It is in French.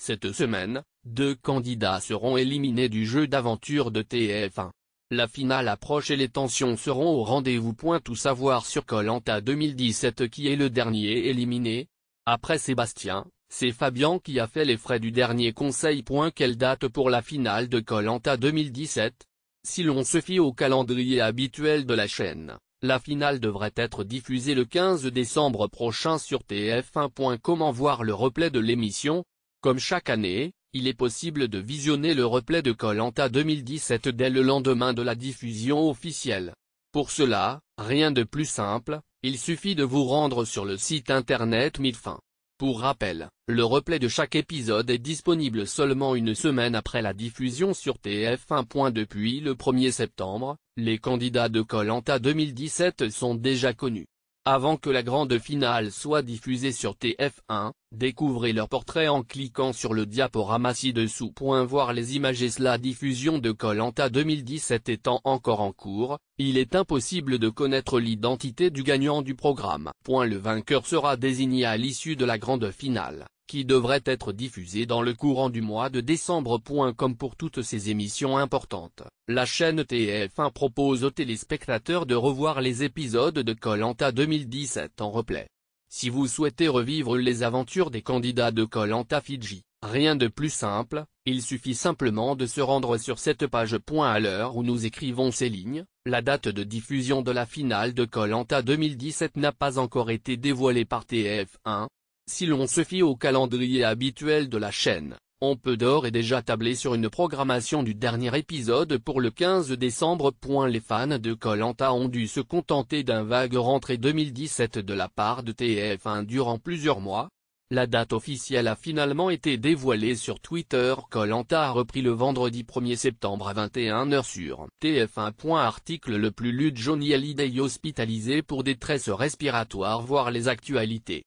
Cette semaine, 2 candidats seront éliminés du jeu d'aventure de TF1. La finale approche et les tensions seront au rendez-vous. Tout savoir sur Koh-Lanta 2017. Qui est le dernier éliminé? Après Sébastien, c'est Fabien qui a fait les frais du dernier conseil. Quelle date pour la finale de Koh-Lanta 2017? Si l'on se fie au calendrier habituel de la chaîne, la finale devrait être diffusée le 15 décembre prochain sur TF1. Comment voir le replay de l'émission? Comme chaque année, il est possible de visionner le replay de Koh-Lanta 2017 dès le lendemain de la diffusion officielle. Pour cela, rien de plus simple, il suffit de vous rendre sur le site internet MIDFIN. Pour rappel, le replay de chaque épisode est disponible seulement une semaine après la diffusion sur TF1. Depuis le 1er septembre, les candidats de Koh-Lanta 2017 sont déjà connus. Avant que la grande finale soit diffusée sur TF1, découvrez leur portrait en cliquant sur le diaporama ci-dessous. Voir les images. La diffusion de Koh-Lanta 2017 étant encore en cours, il est impossible de connaître l'identité du gagnant du programme. Le vainqueur sera désigné à l'issue de la grande finale, qui devrait être diffusée dans le courant du mois de décembre. Comme pour toutes ces émissions importantes, la chaîne TF1 propose aux téléspectateurs de revoir les épisodes de Koh-Lanta 2017 en replay. Si vous souhaitez revivre les aventures des candidats de Koh-Lanta Fidji, rien de plus simple, il suffit simplement de se rendre sur cette page. À l'heure où nous écrivons ces lignes, la date de diffusion de la finale de Koh-Lanta 2017 n'a pas encore été dévoilée par TF1. Si l'on se fie au calendrier habituel de la chaîne, on peut d'ores et déjà tabler sur une programmation du dernier épisode pour le 15 décembre. Les fans de Koh-Lanta ont dû se contenter d'un vague rentrée 2017 de la part de TF1 durant plusieurs mois. La date officielle a finalement été dévoilée sur Twitter. Koh-Lanta a repris le vendredi 1er septembre à 21h sur TF1. Article le plus lu. Johnny Hallyday hospitalisé pour détresse respiratoire. Voir les actualités.